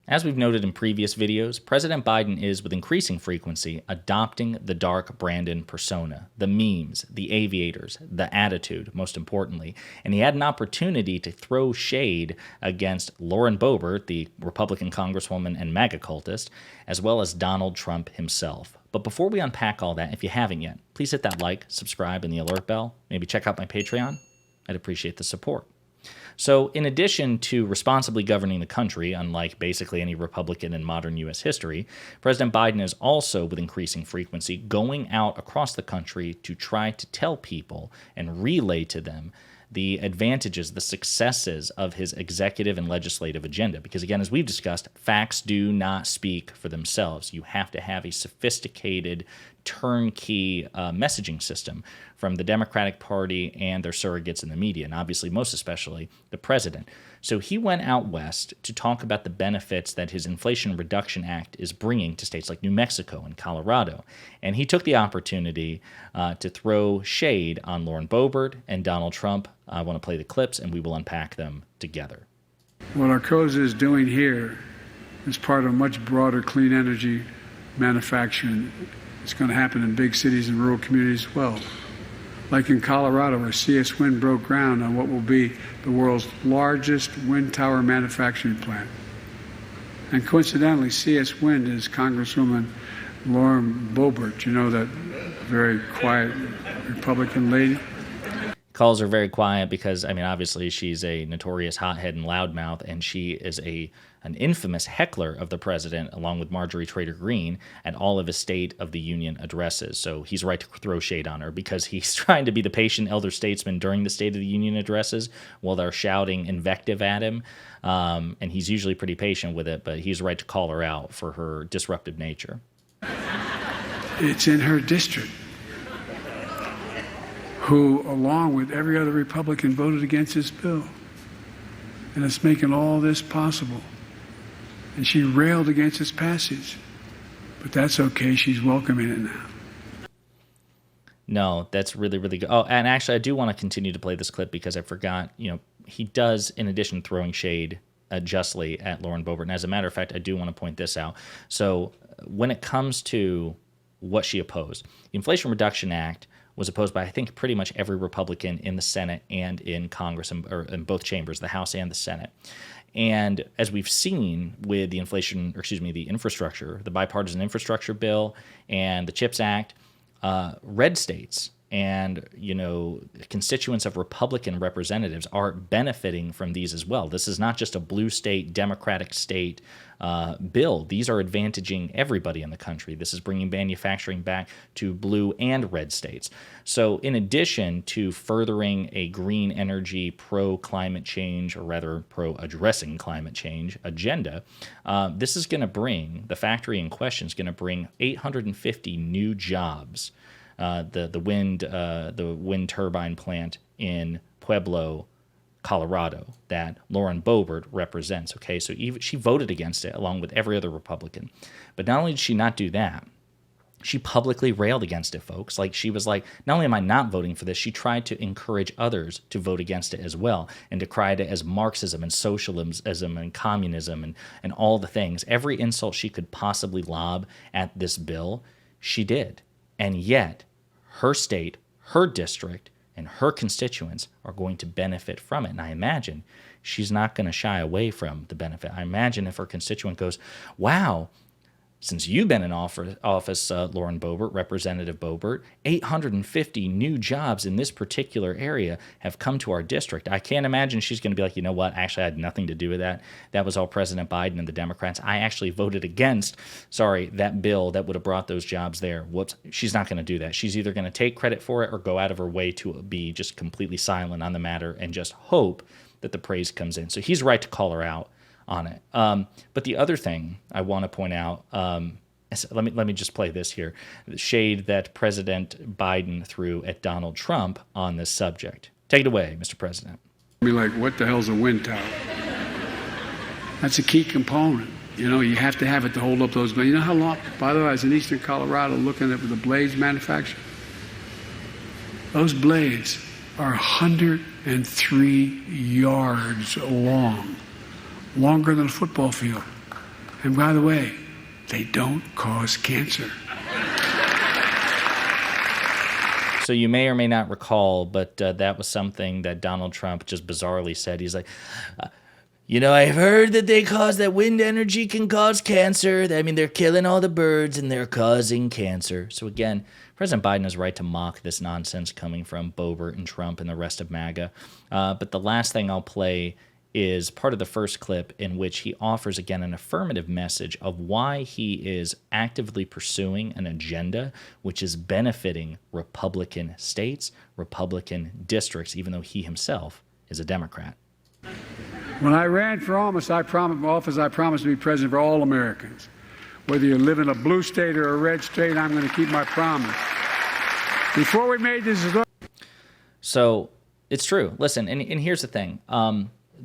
As we've noted in previous videos, President Biden is, with increasing frequency, adopting the dark Brandon persona, the memes, the aviators, the attitude, most importantly. And he had an opportunity to throw shade against Lauren Boebert, the Republican congresswoman and MAGA cultist, as well as Donald Trump himself. But before we unpack all that, if you haven't yet, please hit that like, subscribe, and the alert bell. Maybe check out my Patreon. I'd appreciate the support. So in addition to responsibly governing the country, unlike basically any Republican in modern U.S. history, President Biden is also, with increasing frequency, going out across the country to try to tell people and relay to them the advantages, the successes of his executive and legislative agenda. Because again, as we've discussed, facts do not speak for themselves. You have to have a sophisticated, turnkey messaging system from the Democratic Party and their surrogates in the media, and obviously most especially the president. So he went out west to talk about the benefits that his Inflation Reduction Act is bringing to states like New Mexico and Colorado. And he took the opportunity to throw shade on Lauren Boebert and Donald Trump. I want to play the clips, and we will unpack them together. What Arcosa is doing here is part of a much broader clean energy manufacturing. It's going to happen in big cities and rural communities as well. Like in Colorado, where CS Wind broke ground on what will be the world's largest wind tower manufacturing plant. And coincidentally, CS Wind is Congresswoman Lauren Boebert. You know, that very quiet Republican lady? Calls her very quiet because, I mean, obviously she's a notorious hothead and loudmouth, and she is an infamous heckler of the president, along with Marjorie Taylor Greene, at all of his State of the Union addresses. So he's right to throw shade on her because he's trying to be the patient elder statesman during the State of the Union addresses while they're shouting invective at him. And he's usually pretty patient with it, but he's right to call her out for her disruptive nature. It's in her district, who, along with every other Republican, voted against this bill. And it's making all this possible. And she railed against its passage. But that's okay. She's welcoming it now. No, that's really, really good. Oh, and actually, I do want to continue to play this clip because I forgot, he does, in addition, throwing shade justly at Lauren Boebert. And as a matter of fact, I do want to point this out. So when it comes to what she opposed, the Inflation Reduction Act was opposed by, I think, pretty much every Republican in the Senate and in Congress, or in both chambers, the House and the Senate. And as we've seen with the the infrastructure, the bipartisan infrastructure bill and the CHIPS Act, red states and, constituents of Republican representatives are benefiting from these as well. This is not just a blue state, Democratic state bill. These are advantaging everybody in the country. This is bringing manufacturing back to blue and red states. So in addition to furthering a green energy pro-climate change, or rather pro-addressing climate change agenda, this is going to bring, the factory in question is going to bring 850 new jobs. The wind turbine plant in Pueblo, Colorado, that Lauren Boebert represents. Okay, so she voted against it along with every other Republican. But not only did she not do that, she publicly railed against it, folks. Like, she was like, not only am I not voting for this, she tried to encourage others to vote against it as well and decried it as Marxism and socialism and communism and all the things. Every insult she could possibly lob at this bill, she did. And yet, her state, her district, and her constituents are going to benefit from it. And I imagine she's not going to shy away from the benefit. I imagine if her constituent goes, wow, since you've been in office, Lauren Boebert, Representative Boebert, 850 new jobs in this particular area have come to our district. I can't imagine she's going to be like, you know what, actually I had nothing to do with that. That was all President Biden and the Democrats. I actually voted against, that bill that would have brought those jobs there. Whoops. She's not going to do that. She's either going to take credit for it or go out of her way to be just completely silent on the matter and just hope that the praise comes in. So he's right to call her out on it. But the other thing I want to point out, let me just play this here, the shade that President Biden threw at Donald Trump on this subject. Take it away, Mr. President. Be like, what the hell's a wind tower? That's a key component. You have to have it to hold up those blades. You know how long, by the way, I was in eastern Colorado looking at the blades manufactured. Those blades are 103 yards long. Longer than a football field. And by the way, they don't cause cancer. So you may or may not recall, but that was something that Donald Trump just bizarrely said. He's like, I've heard that that wind energy can cause cancer. I mean, they're killing all the birds and they're causing cancer. So again, President Biden is right to mock this nonsense coming from Boebert and Trump and the rest of MAGA. But the last thing I'll play is part of the first clip in which he offers, again, an affirmative message of why he is actively pursuing an agenda which is benefiting Republican states, Republican districts, even though he himself is a Democrat. When I ran for office, I promised to be president for all Americans. Whether you live in a blue state or a red state, I'm going to keep my promise. Before we made this... So it's true. Listen, and here's the thing.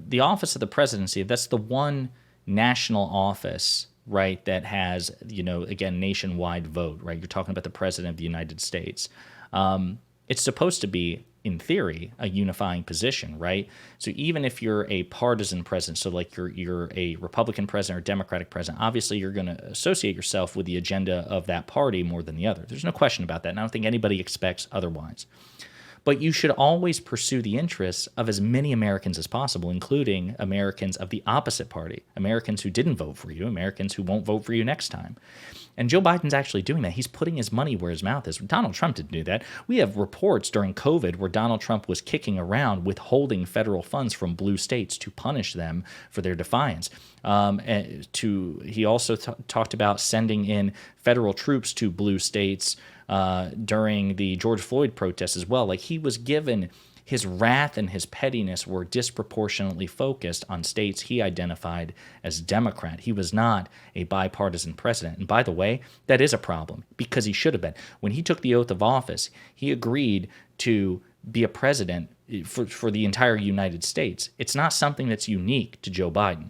The office of the presidency, that's the one national office, right, that has, again, nationwide vote, right? You're talking about the president of the United States. It's supposed to be, in theory, a unifying position, right? So even if you're a partisan president, so like you're a Republican president or Democratic president, obviously you're going to associate yourself with the agenda of that party more than the other. There's no question about that, and I don't think anybody expects otherwise. But you should always pursue the interests of as many Americans as possible, including Americans of the opposite party, Americans who didn't vote for you, Americans who won't vote for you next time. And Joe Biden's actually doing that. He's putting his money where his mouth is. Donald Trump didn't do that. We have reports during COVID where Donald Trump was kicking around withholding federal funds from blue states to punish them for their defiance. He also talked about sending in federal troops to blue states during the George Floyd protests as well. Like, he was given, his wrath and his pettiness were disproportionately focused on states he identified as Democrat. He was not a bipartisan president. And by the way, that is a problem because he should have been. When he took the oath of office, he agreed to be a president for the entire United States. It's not something that's unique to Joe Biden.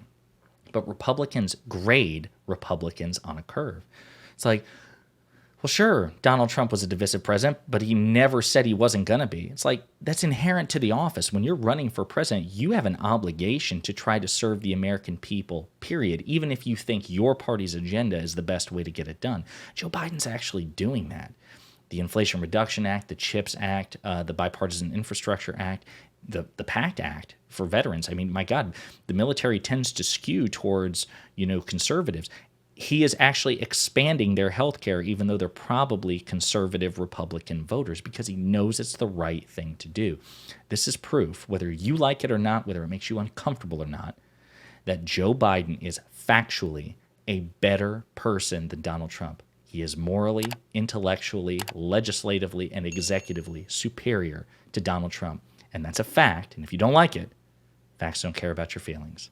But Republicans grade Republicans on a curve. It's like, well, sure, Donald Trump was a divisive president, but he never said he wasn't going to be. It's like, that's inherent to the office. When you're running for president, you have an obligation to try to serve the American people, period, even if you think your party's agenda is the best way to get it done. Joe Biden's actually doing that. The Inflation Reduction Act, the CHIPS Act, the Bipartisan Infrastructure Act, the PACT Act for veterans. I mean, my God, the military tends to skew towards, conservatives. He is actually expanding their health care, even though they're probably conservative Republican voters, because he knows it's the right thing to do. This is proof, whether you like it or not, whether it makes you uncomfortable or not, that Joe Biden is factually a better person than Donald Trump. He is morally, intellectually, legislatively, and executively superior to Donald Trump. And that's a fact. And if you don't like it, facts don't care about your feelings.